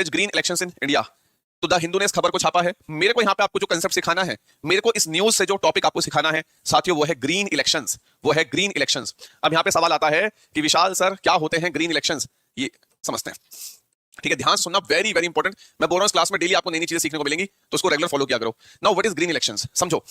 Green elections in India. तो the Hindu ने इस खबर को छापा है। मेरे को यहाँ पे आपको जो कंसेप्ट सिखाना है, मेरे को इस न्यूज से जो टॉपिक आपको सिखाना है साथियों, वो है ग्रीन इलेक्शंस, वो है ग्रीन इलेक्शंस। अब यहाँ पे सवाल आता है कि विशाल सर क्या होते हैं ग्रीन इलेक्शंस, ये समझते हैं। ठीक है, ध्यान से सुनना, वेरी वेरी इंपॉर्टेंट। मैं बोल रहा हूँ इस क्लास में डेली आपको नई नई चीजें सीखने को मिलेंगी, तो उसको रेगुलर फॉलो किया करो। Now what is green elections, समझो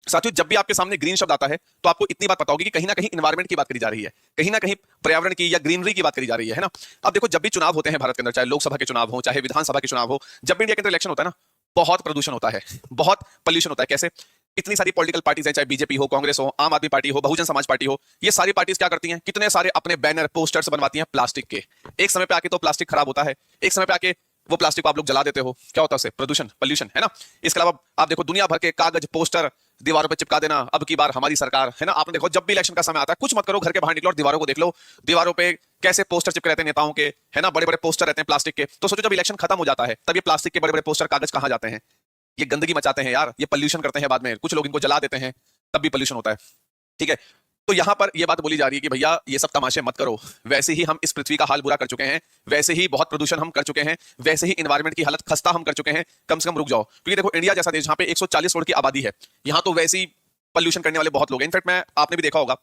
साथियों। जब भी आपके सामने ग्रीन शब्द आता है तो आपको इतनी बात पता होगी कि कहीं ना कहीं एनवायरमेंट की बात करी जा रही है, कहीं ना कहीं पर्यावरण की या ग्रीनरी की बात करी जा रही है ना। अब देखो, जब भी चुनाव होते हैं भारत के अंदर, चाहे लोकसभा के चुनाव हो चाहे विधानसभा के चुनाव हो, जब भी इंडिया के अंदर इलेक्शन होता है ना, बहुत प्रदूषण होता है, बहुत पॉल्यूशन होता है। कैसे? इतनी सारी पॉलिटिकल पार्टीज हैं, चाहे बीजेपी हो, कांग्रेस हो, आम आदमी पार्टी हो, बहुजन समाज पार्टी हो, ये सारी पार्टीज क्या करती हैं, कितने सारे अपने बैनर पोस्टर्स बनवाती हैं प्लास्टिक के। एक समय पे आके तो प्लास्टिक खराब होता है, एक समय पे आके वो प्लास्टिक को आप लोग जला देते हो, क्या होता है उससे? प्रदूषण, पॉल्यूशन, है ना। इसके अलावा आप देखो दुनिया भर के कागज पोस्टर दीवारों पे चिपका देना, अब की बार हमारी सरकार, है ना। आपने देखो जब भी इलेक्शन का समय आता है, कुछ मत करो, घर के बाहर निकलो और दीवारों को देख लो, दीवारों पे कैसे पोस्टर चिपके रहते हैं नेताओं के, है ना, बड़े बड़े पोस्टर रहते हैं प्लास्टिक के। तो सोचो जब इलेक्शन खत्म हो जाता है तब ये प्लास्टिक के बड़े बड़े पोस्टर कागज कहां जाते हैं? ये गंदगी मचाते हैं यार, ये पॉल्यूशन करते हैं बाद में, कुछ लोग इनको जला देते हैं, तब भी पॉल्यूशन होता है। ठीक है, तो यहां पर ये बात बोली जा रही है कि भैया ये सब तमाशे मत करो, वैसे ही हम इस पृथ्वी का हाल बुरा कर चुके हैं, वैसे ही बहुत प्रदूषण हम कर चुके हैं, वैसे ही एनवायरमेंट की हालत खस्ता हम कर चुके हैं, कम से कम रुक जाओ। क्योंकि देखो इंडिया जैसा देश जहां पे 140 करोड़ की आबादी है, यहां तो वैसे ही पॉल्यूशन करने वाले बहुत लोग हैं। इनफैक्ट मैं आपने भी देखा होगा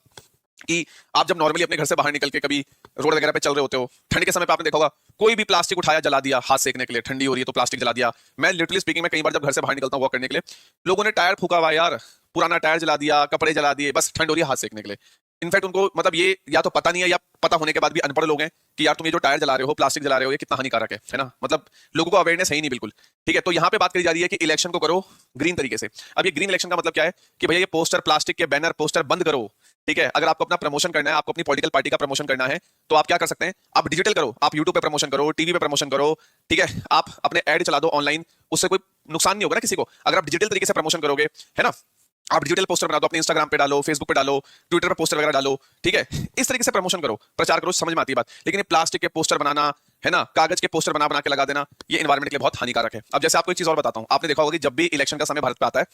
कि आप जब नॉर्मली अपने घर से बाहर निकल के कभी रोड वगैरह पे चल रहे होते हो, ठंड के समय पे आपने देखा होगा कोई भी प्लास्टिक उठाया, जला दिया, हाथ सेकने के लिए, ठंडी हो रही है तो प्लास्टिक जला दिया। मैं लिटरली स्पीकिंग में कई बार जब घर से बाहर निकलता हूँ वॉक करने के लिए, लोगों ने टायर फूका हुआ यार, पुराना टायर जला दिया, कपड़े जला दिए, बस ठंड हो रही है हाथ सेकने के लिए। इनफैक्ट उनको मतलब ये या तो पता नहीं है या पता होने के बाद भी अनपढ़ लोग हैं कि यार तुम ये जो टायर जला रहे हो, प्लास्टिक जला रहे हो, ये कितना हानिकारक है ना। मतलब लोगों को अवेयरनेस है ही नहीं बिल्कुल। ठीक है, तो यहाँ पे बात करी जा रही है कि इलेक्शन को करो ग्रीन तरीके से। अब ये ग्रीन इलेक्शन का मतलब क्या है कि भैया ये पोस्टर, प्लास्टिक के बैनर पोस्टर बंद करो। ठीक है, अगर आपको अपना प्रमोशन करना है, आपको अपनी पॉलिटिकल पार्टी का प्रमोशन करना है, तो आप क्या कर सकते हैं, आप डिजिटल करो, आप यूट्यूब पे प्रमोशन करो, टीवी पे प्रमोशन करो। ठीक है, आप अपने एड चला दो ऑनलाइन, उससे कोई नुकसान नहीं होगा ना किसी को, अगर आप डिजिटल तरीके से प्रमोशन करोगे, है ना। आप डिजिटल पोस्टर बना दो, अपने इंस्टाग्राम पे डालो, फेसबुक पे डालो, ट्विटर पे पोस्टर वगैरह डालो। ठीक है, इस तरीके से प्रमोशन करो, प्रचार करो, समझ में आती है बात। लेकिन ये प्लास्टिक के पोस्टर बनाना, है ना, कागज के पोस्टर बना बना के लगा देना, ये एनवायरमेंट के लिए बहुत हानिकारक है। अब जैसे आपको एक चीज और बताता हूं, आपने देखा होगा कि जब भी इलेक्शन का समय भारत पे आता है,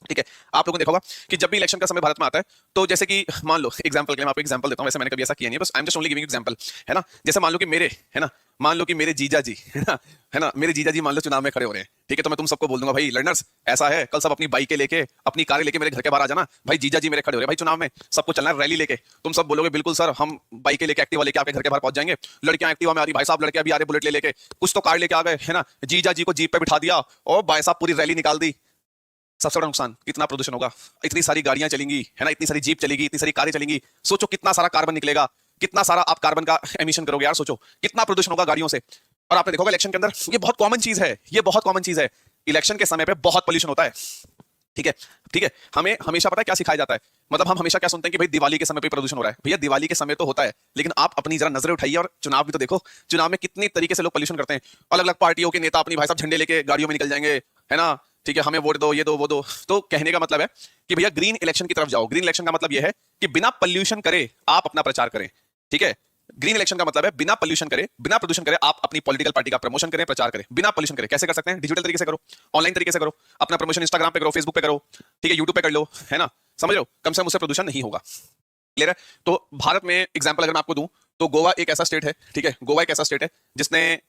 ठीक है, आप लोगों ने देखा होगा कि जब भी इलेक्शन का समय भारत में आता है, तो जैसे कि मान लो एग्जांपल के लिए मैं आपको एग्जांपल देता हूं, वैसे मैंने कभी ऐसा किया नहीं है, बस I am just only giving example, है ना। जैसे मान लो कि मेरे, है ना, मान लो कि मेरे जीजा जी, है ना, मेरे जीजा जी मान लो चुनाव में खड़े हो रहे हैं। ठीक है, तो मैं तुम सबको बोल दूंगा भाई लर्नर्स ऐसा है, कल सब अपनी बाइकें लेके, अपनी कारें लेके मेरे घर के बाहर आ जाना, भाई जीजा जी मेरे खड़े हो रहे हैं भाई चुनाव में, सबको चलना है रैली लेके। तुम सब बोलोगे बिल्कुल सर, हम बाइकें लेके, एक्टिवा लेके आपके घर के बाहर पहुंच जाएंगे। लड़कियां एक्टिवा में आ रही, भाई साहब लड़के भी आ रहे बुलेट लेके, कुछ तो कार लेके आ गए, है ना, जीजा जी को जीप पे बिठा दिया और भाई साहब पूरी रैली निकाल दी। सबसे बड़ा नुकसान, कितना प्रदूषण होगा, इतनी सारी गाड़ियां चलेंगी, है ना, इतनी सारी जीप चलेगी, इतनी सारी कारें चलेंगी, सोचो कितना सारा कार्बन निकलेगा, कितना सारा आप कार्बन का एमिशन करोगे यार, सोचो कितना प्रदूषण होगा गाड़ियों से। और आपने देखोगे इलेक्शन के अंदर ये बहुत कॉमन चीज है, ये बहुत कॉमन चीज है, इलेक्शन के समय पे बहुत पॉल्यूशन होता है। ठीक है, ठीक है, हमें हमेशा पता है क्या सिखाया जाता है, मतलब हम हमेशा क्या सुनते हैं कि भाई दिवाली के समय पे प्रदूषण हो रहा है। भैया दिवाली के समय तो होता है, लेकिन आप अपनी जरा नजरें उठाइए और चुनाव भी तो देखो, चुनाव में कितनी तरीके से लोग पॉल्यूशन करते हैं। अलग अलग पार्टियों के नेता अपनी भाई साहब झंडे लेके गाड़ियों में निकल जाएंगे, है ना, ठीक है, हमें वोट दो, ये दो, वो दो। तो कहने का मतलब है कि भैया ग्रीन इलेक्शन की तरफ जाओ। ग्रीन इलेक्शन का मतलब यह है कि बिना पॉल्यूशन करे आप अपना प्रचार करें। ठीक है, ग्रीन इलेक्शन का मतलब है बिना पॉल्यूशन करे, बिना प्रदूषण करे आप अपनी पॉलिटिकल पार्टी का प्रमोशन करें, प्रचार करें, बिना पॉल्यूशन करे। कैसे कर सकते हैं? डिजिटल तरीके से करो, ऑनलाइन तरीके से करो, अपना प्रमोशन इंस्टाग्राम पे करो, फेसबुक पे करो, ठीक है, यूट्यूब पे कर लो, है ना, समझ लो, कम से कम उससे प्रदूषण नहीं होगा। क्लियर है? तो भारत में एग्जाम्पल अगर मैं आपको दूं तो गोवा एक ऐसा स्टेट है, ठीक है, गोवा एक ऐसा स्टेट है जिसने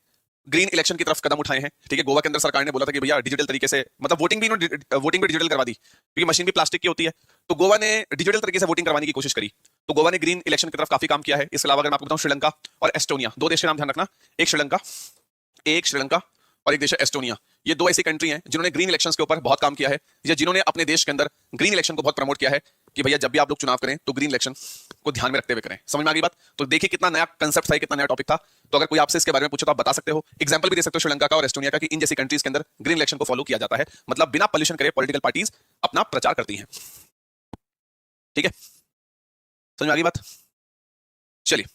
ग्रीन इलेक्शन की तरफ कदम उठाए हैं। ठीक है, गोवा के अंदर सरकार ने बोला था कि भैया डिजिटल तरीके से, मतलब वोटिंग भी वोटिंग भी डिजिटल करवा दी, क्योंकि मशीन भी प्लास्टिक की होती है। तो गोवा ने डिजिटल तरीके से वोटिंग करवाने की कोशिश करी, तो गोवा ने ग्रीन इलेक्शन की तरफ काफी काम किया है। इसके अलावा अगर मैं आपको बताऊं, श्रीलंका और एस्टोनिया, दो देश के नाम ध्यान रखना, एक श्रीलंका और एक देश है एस्टोनिया। ये दो ऐसी कंट्री हैं जिन्होंने ग्रीन इलेक्शंस के ऊपर बहुत काम किया है, या जिन्होंने अपने देश के अंदर ग्रीन इलेक्शन को बहुत प्रमोट किया है कि भैया जब भी आप लोग चुनाव करें तो ग्रीन इलेक्शन को ध्यान में रखते हुए करें। समझ में आ गई बात? तो देखिए कितना नया कंसेप्ट था, कितना नया टॉपिक था। तो अगर कोई आपसे इसके बारे में पूछे तो आप बता सकते हो, एग्जांपल भी दे सकते हो श्रीलंका का और एस्टोनिया का, कि इन जैसी कंट्रीज के अंदर ग्रीन इलेक्शन को फॉलो किया जाता है, मतलब बिना पॉल्यूशन करे पॉलिटिकल पार्टीज अपना प्रचार करती हैं। ठीक है, समझ में आ गई बात? चलिए।